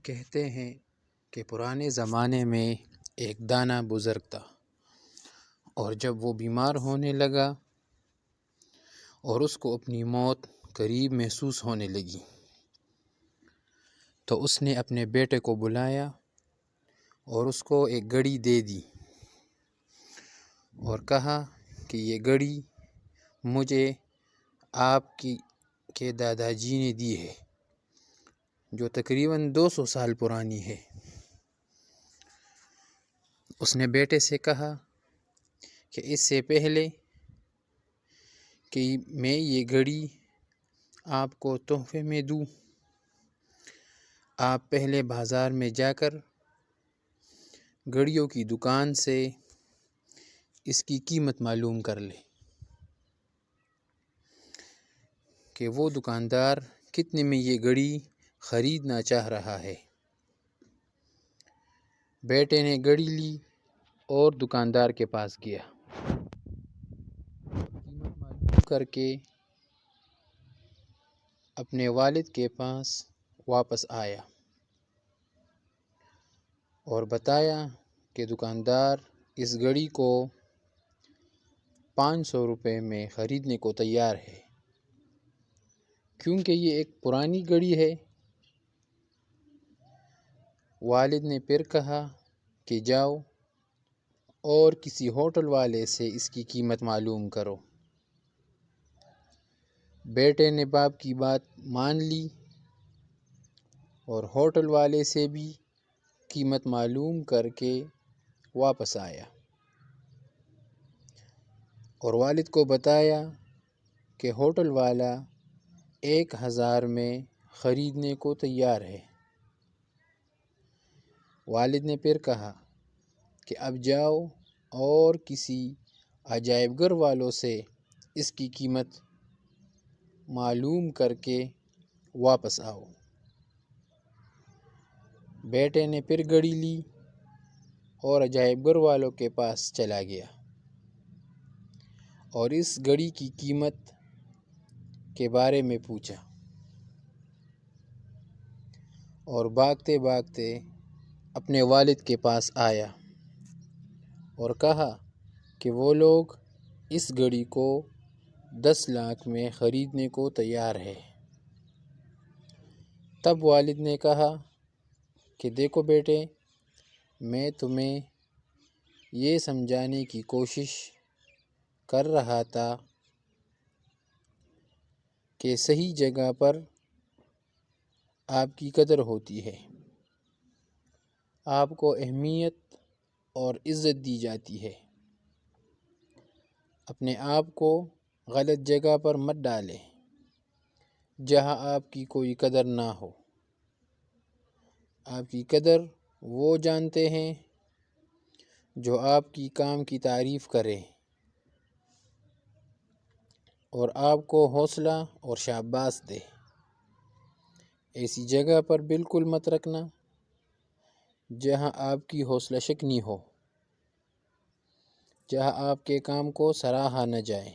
کہتے ہیں کہ پرانے زمانے میں ایک دانا بزرگ تھا، اور جب وہ بیمار ہونے لگا اور اس کو اپنی موت قریب محسوس ہونے لگی تو اس نے اپنے بیٹے کو بلایا اور اس کو ایک گھڑی دے دی اور کہا کہ یہ گھڑی مجھے آپ کے دادا جی نے دی ہے، جو تقریباً 200 سال پرانی ہے۔ اس نے بیٹے سے کہا کہ اس سے پہلے کہ میں یہ گھڑی آپ کو تحفے میں دوں، آپ پہلے بازار میں جا کر گھڑیوں کی دکان سے اس کی قیمت معلوم کر لیں کہ وہ دکاندار کتنے میں یہ گھڑی خریدنا چاہ رہا ہے۔ بیٹے نے گھڑی لی اور دکاندار کے پاس گیا، قیمت معلوم کر کے اپنے والد کے پاس واپس آیا اور بتایا کہ دکاندار اس گھڑی کو 500 روپے میں خریدنے کو تیار ہے، کیونکہ یہ ایک پرانی گھڑی ہے۔ والد نے پھر کہا کہ جاؤ اور کسی ہوٹل والے سے اس کی قیمت معلوم کرو۔ بیٹے نے باپ کی بات مان لی اور ہوٹل والے سے بھی قیمت معلوم کر کے واپس آیا اور والد کو بتایا کہ ہوٹل والا 1000 میں خریدنے کو تیار ہے۔ والد نے پھر کہا کہ اب جاؤ اور کسی عجائب گھر والوں سے اس کی قیمت معلوم کر کے واپس آؤ۔ بیٹے نے پھر گھڑی لی اور عجائب گھر والوں کے پاس چلا گیا اور اس گھڑی کی قیمت کے بارے میں پوچھا، اور بھاگتے بھاگتے اپنے والد کے پاس آیا اور کہا کہ وہ لوگ اس گھڑی کو 10 لاکھ میں خریدنے کو تیار ہے۔ تب والد نے کہا کہ دیکھو بیٹے، میں تمہیں یہ سمجھانے کی کوشش کر رہا تھا کہ صحیح جگہ پر آپ کی قدر ہوتی ہے، آپ کو اہمیت اور عزت دی جاتی ہے۔ اپنے آپ کو غلط جگہ پر مت ڈالیں جہاں آپ کی کوئی قدر نہ ہو۔ آپ کی قدر وہ جانتے ہیں جو آپ کی کام کی تعریف کریں اور آپ کو حوصلہ اور شاباش دے۔ ایسی جگہ پر بالکل مت رکھنا جہاں آپ کی حوصلہ شکنی ہو، جہاں آپ کے کام کو سراہا نہ جائے۔